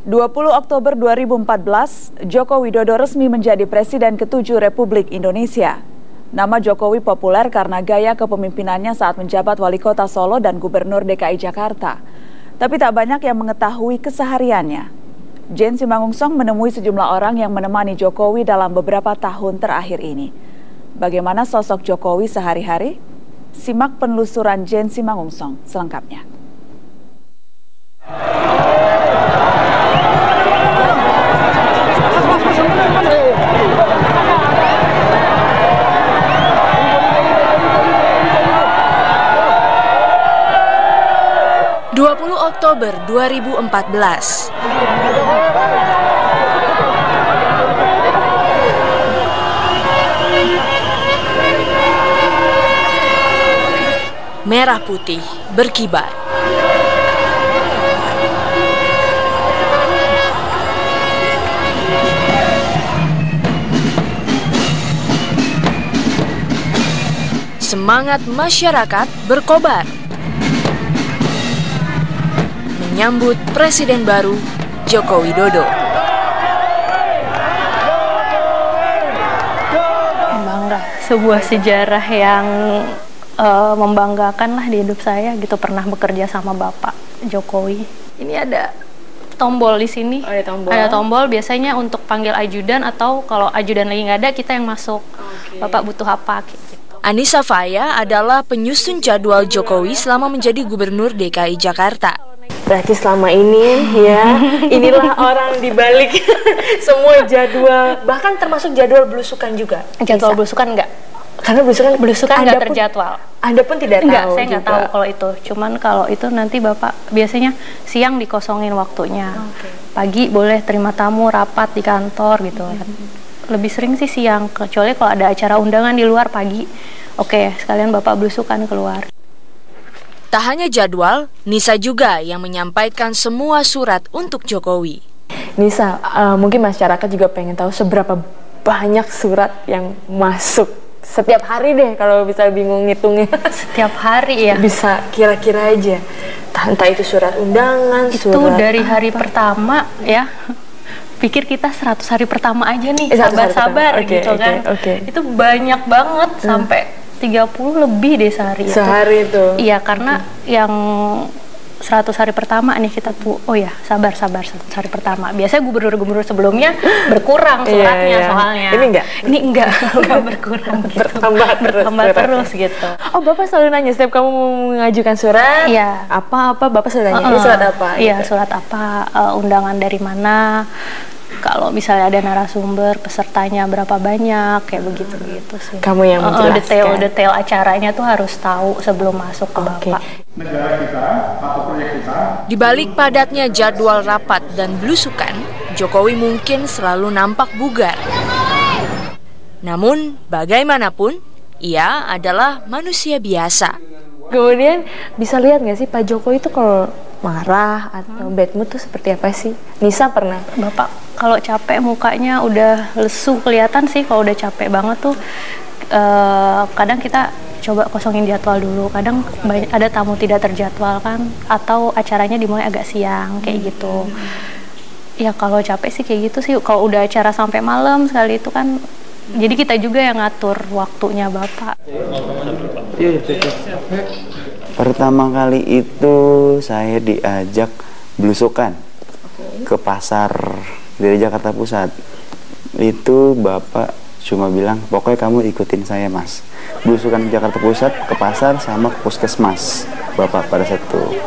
20 Oktober 2014, Joko Widodo resmi menjadi Presiden ke-7 Republik Indonesia. Nama Jokowi populer karena gaya kepemimpinannya saat menjabat Wali Kota Solo dan Gubernur DKI Jakarta. Tapi tak banyak yang mengetahui kesehariannya. Jane Simangunsong menemui sejumlah orang yang menemani Jokowi dalam beberapa tahun terakhir ini. Bagaimana sosok Jokowi sehari-hari? Simak penelusuran Jane Simangunsong selengkapnya. Oktober 2014. Merah putih berkibar. Semangat masyarakat berkobar menyambut Presiden baru Joko Widodo. Bangga, sebuah sejarah yang membanggakan lah di hidup saya gitu, pernah bekerja sama Bapak Jokowi. Ini ada tombol di sini. Oh, ada tombol biasanya untuk panggil ajudan, atau kalau ajudan lagi nggak ada kita yang masuk. Okay. Bapak butuh apa? Gitu. Anissa Faya adalah penyusun jadwal Jokowi selama menjadi Gubernur DKI Jakarta. Berarti selama ini ya, inilah orang di balik semua jadwal, bahkan termasuk jadwal belusukan juga. Jadwal belusukan enggak? Karena belusukan enggak terjadwal. Anda pun tidak tahu. Saya nggak tahu kalau itu. Cuman kalau itu nanti Bapak biasanya siang dikosongin waktunya. Okay. Pagi boleh terima tamu, rapat di kantor gitu. Lebih sering sih siang, kecuali kalau ada acara undangan di luar pagi. Oke, sekalian Bapak belusukan keluar. Tak hanya jadwal, Nisa juga yang menyampaikan semua surat untuk Jokowi. Nisa, mungkin masyarakat juga pengen tahu seberapa banyak surat yang masuk setiap hari deh, kalau bisa bingung ngitungnya. Setiap hari ya? Bisa kira-kira aja. Entah itu surat undangan, itu dari hari pertama ya. Pikir kita 100 hari pertama aja nih, sabar-sabar gitu kan. Itu banyak banget, sampai 30 lebih deh sehari itu. Sehari itu? Iya, karena yang 100 hari pertama nih kita tuh, oh ya sabar 100 hari pertama. Biasanya gubernur-gubernur sebelumnya berkurang suratnya soalnya. Ini enggak berkurang gitu. Bertambah terus gitu. Oh, Bapak selalu nanya setiap kamu mau mengajukan surat? Iya. Apa Bapak selalu nanya, ini surat apa? Iya, gitu. Surat apa, undangan dari mana, kalau misalnya ada narasumber, pesertanya berapa banyak, kayak begitu sih. Kamu yang menjelaskan. Detail acaranya tuh harus tahu sebelum masuk ke Bapak. Negara kita atau proyek kita. Di balik padatnya jadwal rapat dan belusukan, Jokowi mungkin selalu nampak bugar. Namun, bagaimanapun, ia adalah manusia biasa. Kemudian bisa lihat nggak sih Pak Jokowi itu kalau marah atau bad mood tuh seperti apa sih? Nisa pernah? Bapak kalau capek mukanya udah lesu kelihatan sih, kalau udah capek banget tuh kadang kita coba kosongin jadwal dulu. Kadang ada tamu tidak terjadwal kan, atau acaranya dimulai agak siang kayak gitu. Ya kalau capek sih kayak gitu sih. Kalau udah acara sampai malam sekali itu kan, jadi kita juga yang ngatur waktunya Bapak. Pertama kali itu saya diajak belusukan ke pasar dari Jakarta Pusat. Itu Bapak cuma bilang, pokoknya kamu ikutin saya Mas. Belusukan ke Jakarta Pusat, ke pasar, sama ke puskesmas Bapak pada saat itu.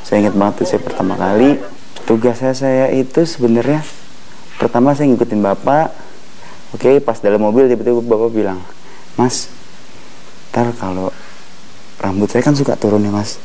Saya ingat banget tuh, saya pertama kali. Tugasnya saya itu sebenarnya, pertama saya ngikutin Bapak. Oke, pas dalam mobil tiba-tiba Bapak bilang, Mas, ntar kalau rambut saya kan suka turun ya Mas.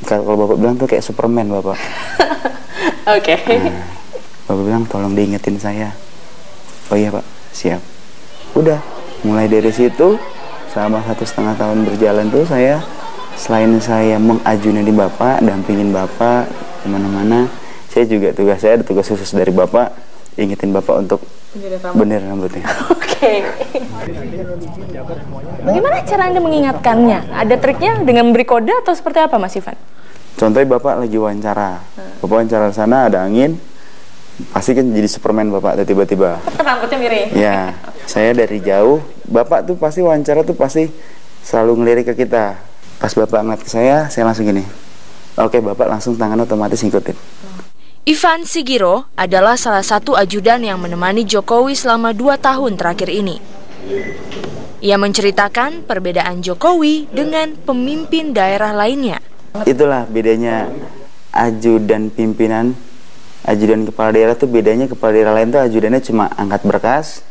Kalau Bapak bilang tuh kayak Superman Bapak. Oke. Nah, Bapak bilang tolong diingetin saya. Oh iya Pak, siap. Udah, mulai dari situ selama 1,5 tahun berjalan tuh saya, selain saya mengajuni di Bapak, dampingin Bapak kemana-mana, saya juga ada tugas khusus dari Bapak, ingetin Bapak untuk bener rambutnya. Oke. Bagaimana cara Anda mengingatkannya? Ada triknya dengan memberi kode atau seperti apa Mas Ivan? Contohnya Bapak lagi wawancara, Bapak wawancara di sana ada angin, pasti kan jadi Superman Bapak tuh tiba-tiba. Rambutnya miring. Ya, saya dari jauh, Bapak tuh pasti wawancara tuh pasti selalu ngelirik ke kita. Pas Bapak ngeliat ke saya langsung gini. Oke, Bapak langsung tangan otomatis ngikutin. Ivan Sigiro adalah salah satu ajudan yang menemani Jokowi selama 2 tahun terakhir ini. Ia menceritakan perbedaan Jokowi dengan pemimpin daerah lainnya. Itulah bedanya ajudan pimpinan, ajudan kepala daerah tuh bedanya. Kepala daerah lain tuh ajudannya cuma angkat berkas,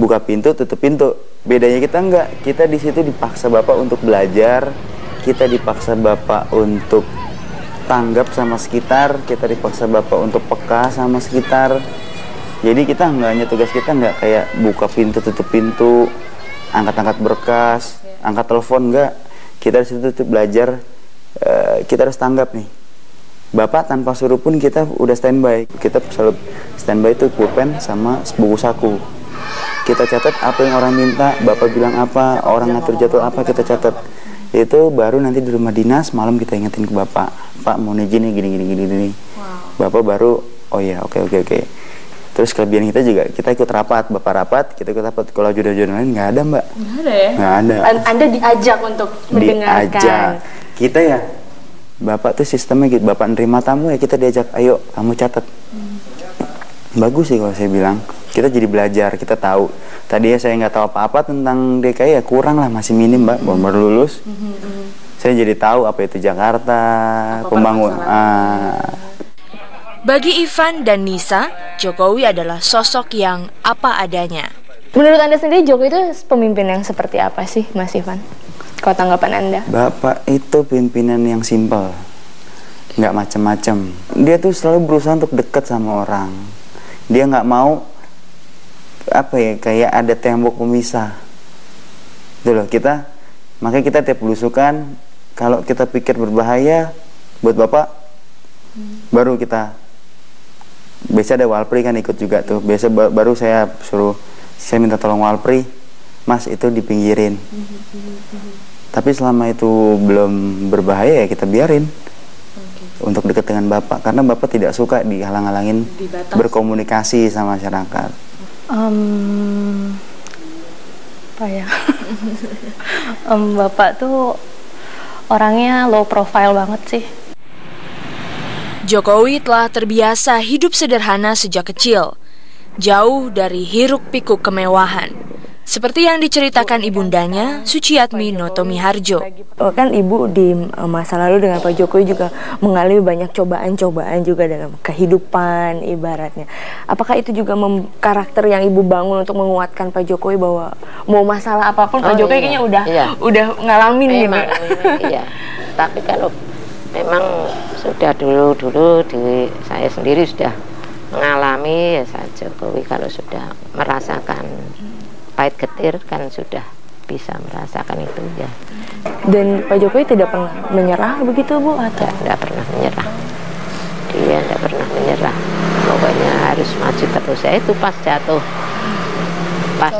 buka pintu, tutup pintu. Bedanya kita enggak, kita di situ dipaksa Bapak untuk belajar, kita dipaksa Bapak untuk tanggap sama sekitar, kita dipaksa Bapak untuk peka sama sekitar. Jadi kita nggak hanya tugas kita nggak kayak buka pintu, tutup pintu, angkat-angkat berkas, angkat telepon, enggak. Kita di situ tuh belajar, kita harus tanggap nih. Bapak tanpa suruh pun kita udah standby. Kita selalu standby itu pulpen sama buku saku. Kita catat apa yang orang minta, Bapak bilang apa, orang ngatur jadwal apa, kita catat. Itu baru nanti di rumah dinas malam kita ingetin ke Bapak, Pak mau izin nih gini. Bapak baru oh ya oke. Terus kelebihan kita juga kita ikut rapat, Bapak rapat, kita ikut rapat. Kalau ajudan lain nggak ada, Mbak. Nggak ada ya? Nggak ada. Anda diajak untuk mendengarkan. Diajak. Kita ya, Bapak tuh sistemnya gitu. Bapak nerima tamu ya kita diajak, ayo kamu catat. Bagus sih kalau saya bilang. Kita jadi belajar, kita tahu. Tadi ya saya nggak tahu apa-apa tentang DKI ya kurang lah, masih minim Mbak, baru lulus. Saya jadi tahu apa itu Jakarta, pembangunan. Bagi Ivan dan Nisa, Jokowi adalah sosok yang apa adanya. Menurut Anda sendiri Jokowi itu pemimpin yang seperti apa sih, Mas Ivan? Kalau tanggapan Anda? Bapak itu pimpinan yang simpel, nggak macem-macem. Dia tuh selalu berusaha untuk dekat sama orang. Dia nggak mau apa ya, kayak ada tembok pemisah. Itu loh, makanya kita tiap belusukan kalau kita pikir berbahaya buat Bapak, baru kita biasa ada Walpri kan ikut juga tuh. Biasa baru saya minta tolong Walpri, Mas itu dipinggirin. Tapi selama itu belum berbahaya ya kita biarin. Untuk dekat dengan Bapak, karena Bapak tidak suka dihalang-halangin berkomunikasi sama masyarakat. Apa ya? Bapak tuh orangnya low profile banget sih. Jokowi telah terbiasa hidup sederhana sejak kecil, jauh dari hiruk-pikuk kemewahan. Seperti yang diceritakan ibundanya, Suciatmi Notomi Harjo. Kan ibu di masa lalu dengan Pak Jokowi juga mengalami banyak cobaan-cobaan juga dalam kehidupan ibaratnya. Apakah itu juga karakter yang ibu bangun untuk menguatkan Pak Jokowi bahwa mau masalah apapun Pak Jokowi kayaknya udah ngalamin gitu. Iya. Tapi kalau memang sudah dulu saya sendiri sudah mengalami ya Pak Jokowi, kalau sudah merasakan pahit getir kan sudah bisa merasakan itu ya. Dan Pak Jokowi tidak pernah menyerah begitu Bu? Atau? Tidak pernah menyerah. Dia tidak pernah menyerah. Pokoknya harus maju terus. Ya itu pas jatuh, pas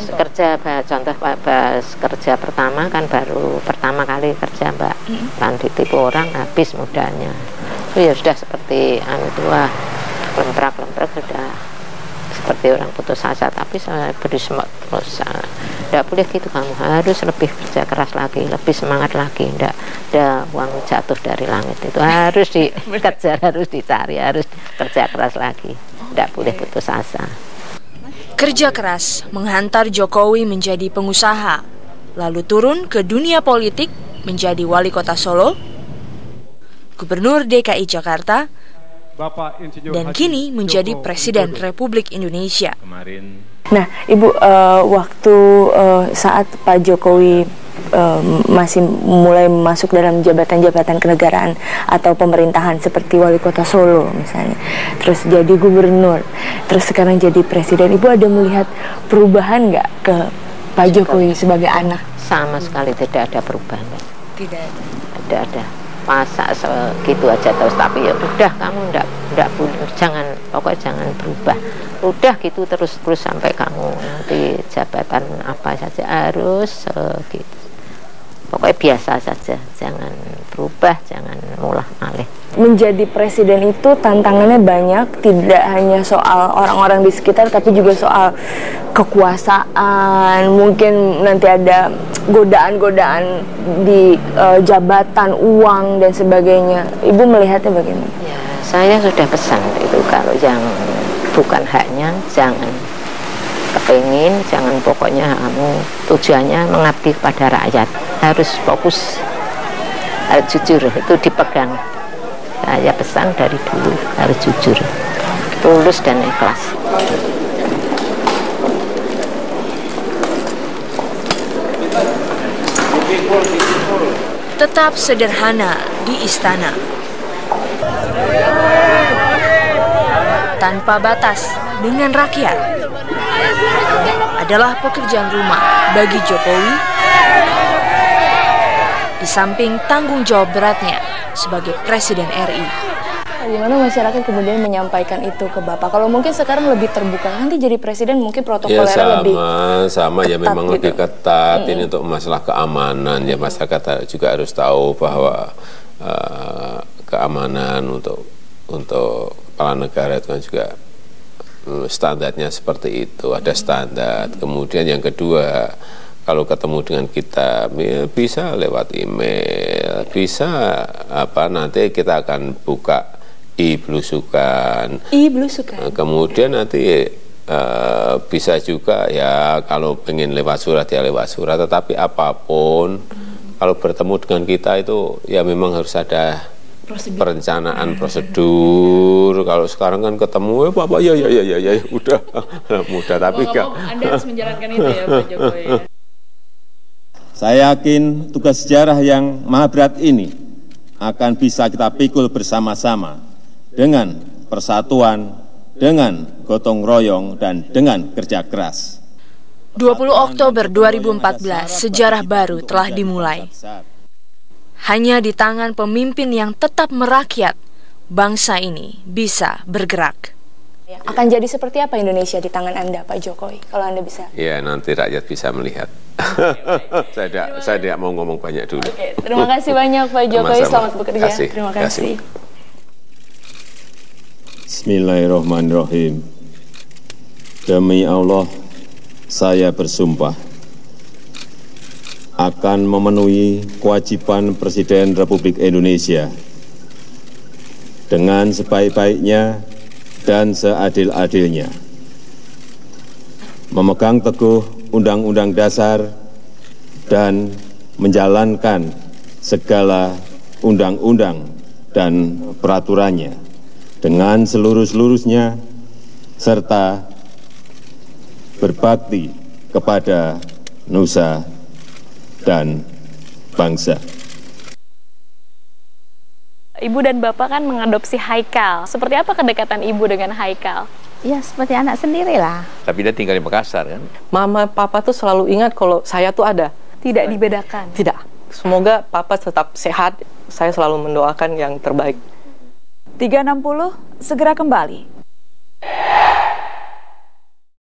kerja pertama kan, baru pertama kali kerja Mbak, kan ditipu orang habis modalnya. Itu ya sudah seperti tua, lemprak sudah seperti orang putus asa. Tapi saya beri semangat terus, tidak boleh gitu, kamu harus lebih kerja keras lagi, lebih semangat lagi. Tidak ada uang jatuh dari langit, itu harus dikerja, harus dicari, harus kerja keras lagi, tidak boleh putus asa. Kerja keras menghantar Jokowi menjadi pengusaha, lalu turun ke dunia politik menjadi wali kota Solo, Gubernur DKI Jakarta, dan kini menjadi Presiden Republik Indonesia. Nah, Ibu, waktu saat Pak Jokowi masih mulai masuk dalam jabatan-jabatan kenegaraan atau pemerintahan seperti wali kota Solo misalnya, terus jadi gubernur, terus sekarang jadi presiden, Ibu ada melihat perubahan nggak ke Pak Jokowi sebagai anak? Sama sekali tidak ada perubahan. Tidak ada. Tidak ada. Masa segitu aja terus, tapi ya udah, kamu enggak pokoknya jangan berubah, udah gitu terus sampai kamu nanti jabatan apa saja harus gitu. Pokoknya biasa saja, jangan berubah, jangan mulah malih. Menjadi presiden itu tantangannya banyak, tidak hanya soal orang-orang di sekitar, tapi juga soal kekuasaan, mungkin nanti ada godaan-godaan di jabatan, uang, dan sebagainya. Ibu melihatnya bagaimana? Ya, saya sudah pesan itu, kalau yang bukan haknya, jangan kepingin, jangan, pokoknya kamu tujuannya mengabdi kepada rakyat, harus fokus, harus jujur, itu dipegang. Saya pesan dari dulu, harus jujur, tulus dan ikhlas. Tetap sederhana di istana, tanpa batas dengan rakyat, adalah pekerjaan rumah bagi Jokowi, di samping tanggung jawab beratnya sebagai Presiden RI. Bagaimana masyarakat kemudian menyampaikan itu ke Bapak? Kalau mungkin sekarang lebih terbuka, nanti jadi presiden mungkin protokolernya lebih sama ya, memang gitu. Lebih ketat. Ini untuk masalah keamanan ya, masyarakat juga harus tahu bahwa keamanan untuk kepala negara itu kan juga standarnya seperti itu, ada standar. Kemudian yang kedua, kalau ketemu dengan kita bisa lewat email, bisa nanti kita akan buka i-Belusukan. Kemudian nanti bisa juga ya, kalau pengen lewat surat ya lewat surat, tetapi apapun kalau bertemu dengan kita itu ya memang harus ada perencanaan prosedur. Kalau sekarang kan ketemu Bapak ya udah mudah, tapi enggak. Anda harus menjalankan itu ya Pak Jokowi. Saya yakin tugas sejarah yang maha berat ini akan bisa kita pikul bersama-sama dengan persatuan, dengan gotong royong, dan dengan kerja keras. 20 Oktober 2014, sejarah baru telah dimulai. Hanya di tangan pemimpin yang tetap merakyat, bangsa ini bisa bergerak. Akan jadi seperti apa Indonesia di tangan Anda, Pak Jokowi, kalau Anda bisa? Ya, nanti rakyat bisa melihat. Saya tidak mau ngomong banyak dulu. Oke, terima kasih banyak Pak Jokowi, selamat bekerja. Terima kasih. Bismillahirrahmanirrahim. Demi Allah, saya bersumpah akan memenuhi kewajiban Presiden Republik Indonesia dengan sebaik-baiknya dan seadil-adilnya, memegang teguh Undang-Undang Dasar dan menjalankan segala undang-undang dan peraturannya dengan seluruh-seluruhnya, serta berbakti kepada nusa dan bangsa. Ibu dan Bapak kan mengadopsi Haikal. Seperti apa kedekatan Ibu dengan Haikal? Ya seperti anak sendiri lah. Tapi dia tinggal di Makassar kan. Mama, Papa tuh selalu ingat kalau saya tuh ada. Tidak dibedakan? Tidak. Semoga Papa tetap sehat. Saya selalu mendoakan yang terbaik. 360 segera kembali.